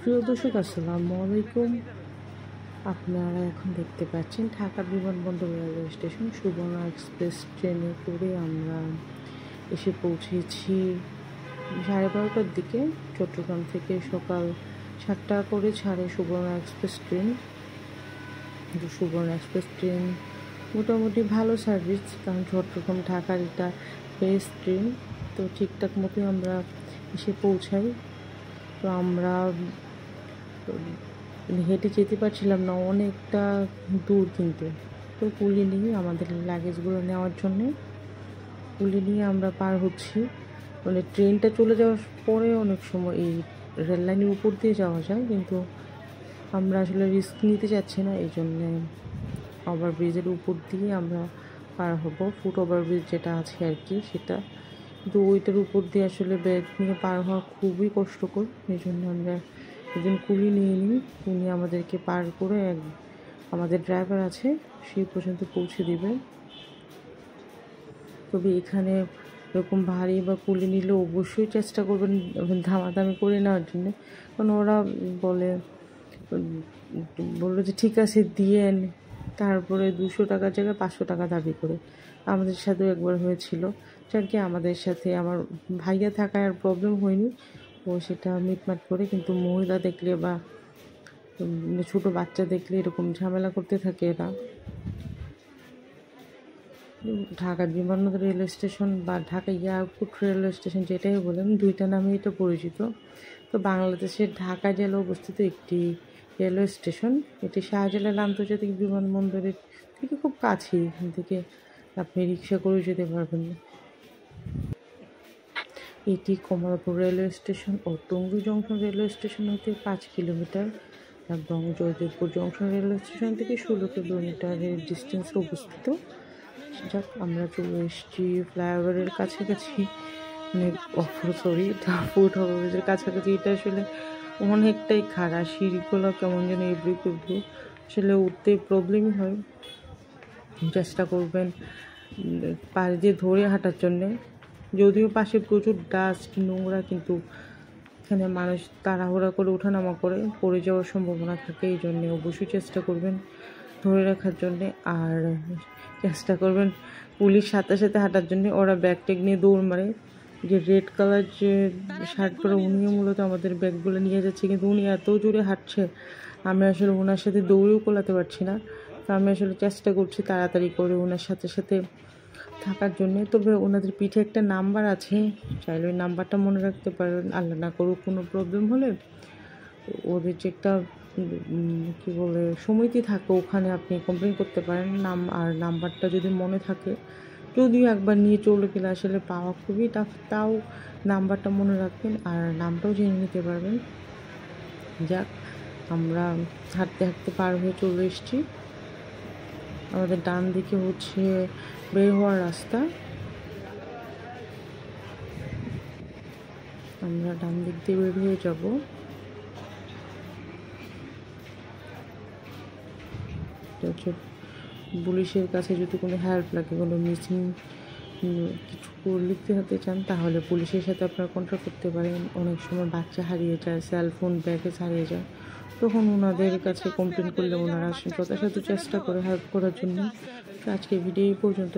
প্রিয় দর্শক, আসসালামু আলাইকুম। আপনারা এখন দেখতে পাচ্ছেন ঢাকা বিমানবন্দর রেলওয়ে স্টেশন। সুবর্ণ এক্সপ্রেস ট্রেনে করে আমরা এসে পৌঁছেছি 12:30টার দিকে। চট্টগ্রাম থেকে সকাল 7টা করে ছাড়ে সুবর্ণ এক্সপ্রেস ট্রেন। কিন্তু সুবর্ণ এক্সপ্রেস ট্রেন মোটামুটি ভালো সার্ভিস, কারণ চট্টগ্রাম ঢাকার এটা বেস্ট ট্রেন। তো ঠিকঠাক মতোই আমরা এসে পৌঁছাই। তো আমরা হেঁটে যেতে পারছিলাম না, অনেকটা দূর, কিন্তু তো কুলি নিয়ে আমাদের লাগেজগুলো নেওয়ার জন্যে কুলি নিয়ে আমরা পার হচ্ছি। মানে ট্রেনটা চলে যাওয়ার পরে অনেক সময় এই রেল লাইনের উপর দিয়ে যাওয়া যায়, কিন্তু আমরা আসলে রিস্ক নিতে চাচ্ছি না, এই জন্যে ওভারব্রিজের উপর দিয়ে আমরা পার হব। ফুট ওভারব্রিজ যেটা আছে আর কি, সেটা, কিন্তু ওইটার উপর দিয়ে আসলে ব্যাগ নিয়ে পার হওয়া খুবই কষ্টকর। এই জন্য আমরা একজন কুলি নিয়ে নিই, উনি আমাদেরকে পার করে আমাদের ড্রাইভার আছে সেই পর্যন্ত পৌঁছে দেবে। তবে এখানে এরকম ভারী বা কুলি নিলে অবশ্যই চেষ্টা করবেন দামাদামি করে নেওয়ার জন্য, কারণ ওরা বললো যে ঠিক আছে দিয়েন, তারপরে 200 টাকার জায়গায় 500 টাকা দাবি করে। আমাদের সাথেও একবার হয়েছিল, যাকে আমাদের সাথে আমার ভাইয়া থাকায় আর প্রবলেম হয়নি, ও সেটা মিটমাট করে। কিন্তু মহিলা দেখলে বা ছোট বাচ্চা দেখলে এরকম ঝামেলা করতে থাকে এরা। ঢাকা বিমানবন্দর রেলওয়ে স্টেশন বা ঢাকা এয়ারপোর্ট রেলওয়ে স্টেশন যেটাই বলেন, দুইটা নামে এটা পরিচিত। তো বাংলাদেশের ঢাকা জেলা অবস্থিত একটি রেলওয়ে স্টেশন। এটি শাহজালাল আন্তর্জাতিক বিমানবন্দরের থেকে খুব কাছেই, এখান থেকে আপনি রিক্সা করে যেতে পারবেন। এটি কমলাপুর রেলওয়ে স্টেশন ও টঙ্গী জংশন রেলওয়ে স্টেশন হতে 5 কিলোমিটার এবং জয়দেবপুর জংশন রেলওয়ে স্টেশন থেকে 16 কিলোমিটারের ডিস্টেন্সে অবস্থিত। যাক, আমরা চলে এসেছি ফ্লাইওভারের কাছাকাছি, মানে ফুট ওভারব্রিজের কাছাকাছি। এটা আসলে অনেকটাই খারাপ, সিঁড়িগুলো কেমন যেন এবড়ো খেবড়ো, আসলে উঠতে প্রবলেমই হয়। চেষ্টা করবেন পায়ে দিয়ে ধরে হাঁটার জন্যে, যদিও পাশে প্রচুর ডাস্ট নোংরা, কিন্তু এখানে মানুষ তাড়াহুড়া করে ওঠানামা করে, পড়ে যাওয়ার সম্ভাবনা থাকে। এই জন্যে অবশ্যই চেষ্টা করবেন ধরে রাখার জন্যে, আর চেষ্টা করবেন পুলিশ সাথে সাথে হাঁটার জন্য। ওরা ব্যাগ ট্যাগ নিয়ে দৌড় মারে। যে রেড কালার যে শার্ট পরে, উনিও মূলত আমাদের ব্যাগগুলো নিয়ে যাচ্ছে, কিন্তু উনি এত জোরে হাঁটছে, আমি আসলে ওনার সাথে দৌড়েও কোলাতে পারছি না। তো আমি আসলে চেষ্টা করছি তাড়াতাড়ি করে ওনার সাথে সাথে থাকার জন্যে। তবে ওনাদের পিঠে একটা নাম্বার আছে, চাইলে ওই নাম্বারটা মনে রাখতে পারেন। আল্লাহ না করুক কোনো প্রবলেম হলে ওদের যে একটা কী বলে সমিতি থাকে, ওখানে আপনি কমপ্লেন করতে পারেন। আর নাম্বারটা যদি মনে থাকে, যদিও একবার নিয়ে চলে গেলে আসলে পাওয়া খুবই টাফ, তাও নাম্বারটা মনে রাখবেন আর নামটাও জেনে নিতে পারবেন। যাক, আমরা হাঁটতে হাঁটতে পার হয়ে চলে এসেছি। আমাদের ডান দিকে হচ্ছে বের হওয়ার রাস্তা। আমরা ডান দিক দিয়ে বের হয়ে যাব। পুলিশের কাছে যদি কোনো হেল্প লাগে, কোনো মিসিং কিছু লিখতে হতে চান, তাহলে পুলিশের সাথে আপনারা কন্ট্যাক্ট করতে পারেন। অনেক সময় বাচ্চা হারিয়ে যায়, সেলফোন ব্যাগেজ হারিয়ে যায়, তখন ওনাদের কাছে কমপ্লেন করলে ওনারা যথাসাধ্য চেষ্টা করে হেল্প করার জন্য। আজকে ভিডিও এই পর্যন্ত।